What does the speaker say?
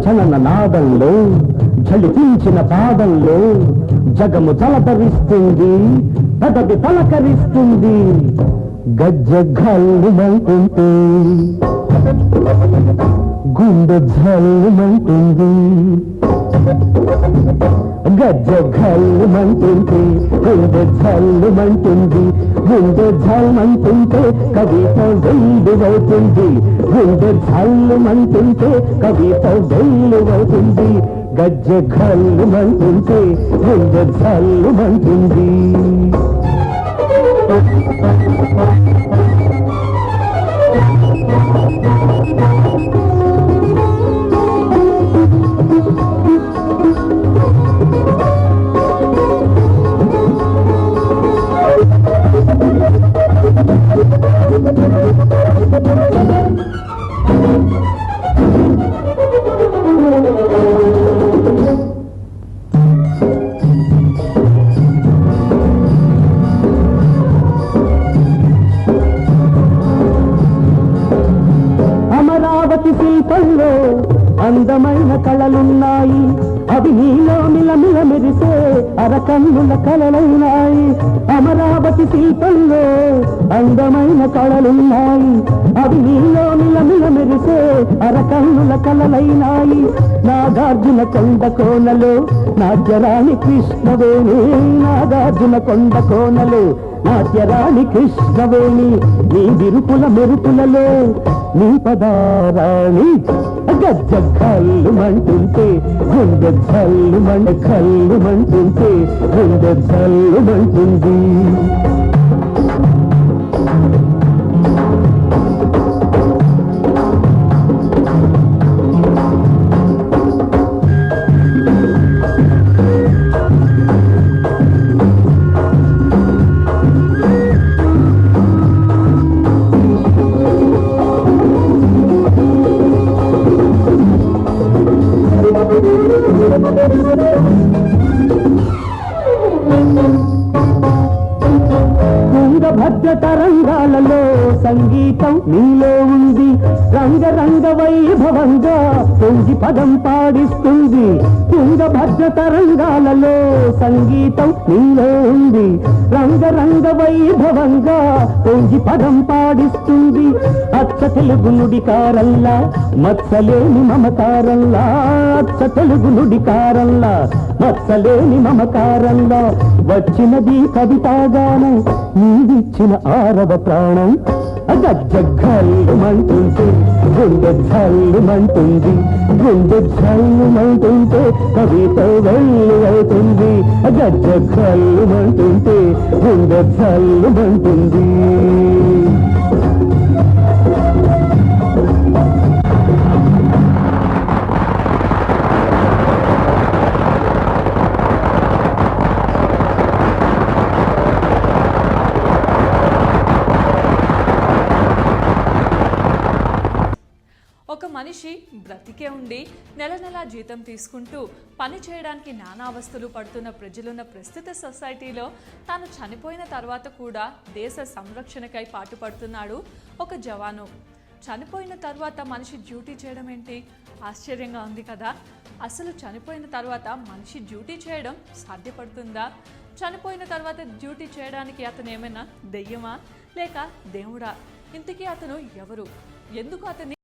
జనన నాదంలో జలిపించిన పాదంలో జగము తలతరిస్తుంది, పదవి పలకరిస్తుంది. గజ్జ గల్లుమంటుంటే గుండె జల్లుమంటుంది, గజ్జ గల్లుమంటుంటే గుండె జల్లుమంటుంది. గుండె జల్లుమంటుంటే కవిత వెల్లువవుతుంది, గుండె జల్లుమంటుంటే కవిత వెల్లువవుతుంది. గజ్జ గల్లుమంటుంటే గుండె జల్లుమంటుంది. అమరావతి శిల్పంలో అందమైన కళలున్నాయి, అవి నీలో మిలమిల మెరిసే అరకన్నుల కళలైనాయి. అమరావతి శిల్పంలో అందమైన కళలున్నాయి, అవి నీలో మిలమిల మెరిసే అరకన్నుల కళలైనాయి. నాగార్జున కొండ కోనలో నాట్యరాణి కృష్ణవేణి, నాగార్జున కొండ కోనలో నాట్యరాణి కృష్ణవేణి. నీ విరుపుల మెరుపులలో నీ పదారాణి. గజ్జ కల్లుమంటుంటే గుండె కల్లుమంటుంటే గుండె జల్లుమంటుంది. తుంగభద్ర తరంగాలలో సంగీతం నీలో ఉంది, రంగరంగ వైభవంగా పొంగి పదం పాడిస్తుంది. తుంగభద్ర తరంగాలలో సంగీతం నీలో ఉంది, రంగరంగ వైభవంగా పొంగి పదం పాడిస్తుంది. అచ్చ తెలుగు నుడికారల్లా మత్సలేని మమకారల్లా, అచ్చ తెలుగు నుడికారల్లా మత్సలేని మమకారంలో వచ్చినది కవితాగానం, నీవిచ్చిన ఆరవ ప్రాణం. గజ్జ గల్లుమంటుంటే గుండె జల్లుమంటుంది, గుండె జల్లుమంటుంటే కవిత వెల్లువవుతుంది. గజ్జ గల్లుమంటుంటే గుండె జల్లుమంటుంది. ఒక మనిషి బ్రతికే ఉండి నెల నెలా జీతం తీసుకుంటూ పని చేయడానికి నానా అవస్థలు పడుతున్న ప్రజలున్న ప్రస్తుత సొసైటీలో తాను చనిపోయిన తర్వాత కూడా దేశ సంరక్షణకై పాటుపడుతున్నాడు ఒక జవాను. చనిపోయిన తర్వాత మనిషి డ్యూటీ చేయడం ఏంటి? ఆశ్చర్యంగా ఉంది కదా. అసలు చనిపోయిన తర్వాత మనిషి డ్యూటీ చేయడం సాధ్యపడుతుందా? చనిపోయిన తర్వాత డ్యూటీ చేయడానికి అతను ఏమైనా దెయ్యమా లేక దేవుడా? ఇంతకీ అతను ఎవరు? ఎందుకు అతన్ని